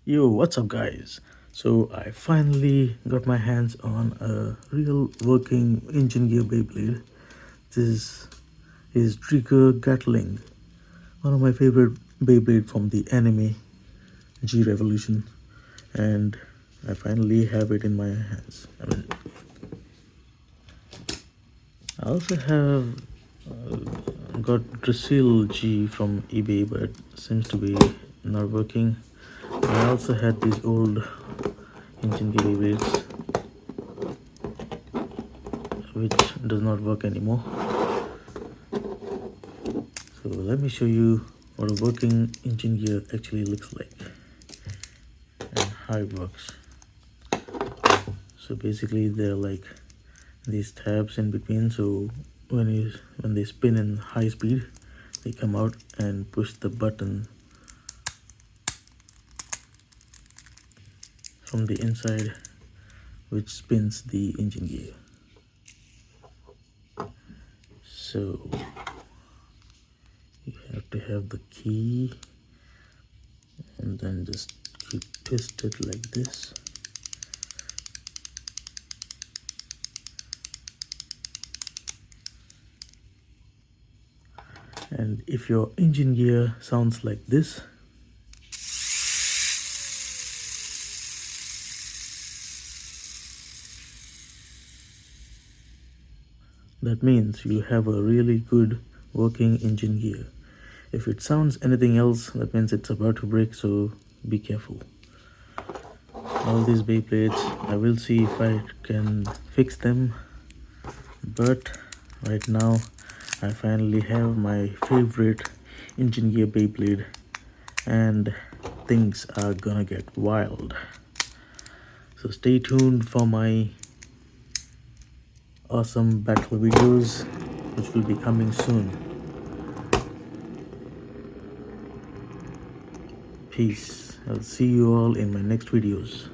Yo, what's up, guys? So, I finally got my hands on a real working engine gear Beyblade. This is Driger Gatling, one of my favorite Beyblade from the anime G Revolution, and I finally have it in my hands. I also have got Drizzle G from eBay, but seems to be not working. I also had these old engine gear Beyblades which does not work anymore. So let me show you what a working engine gear actually looks like and how it works. So basically there are like these tabs in between, so when they spin in high speed, they come out and push the button from the inside, which spins the engine gear. So you have to have the key and then just keep twist it like this. And if your engine gear sounds like this, that means you have a really good working engine gear. If it sounds anything else, that means it's about to break, so be careful. All these Beyblades, I will see if I can fix them, but right now I finally have my favorite engine gear Beyblade and things are gonna get wild. So stay tuned for my awesome battle videos which will be coming soon. Peace. I'll see you all in my next videos.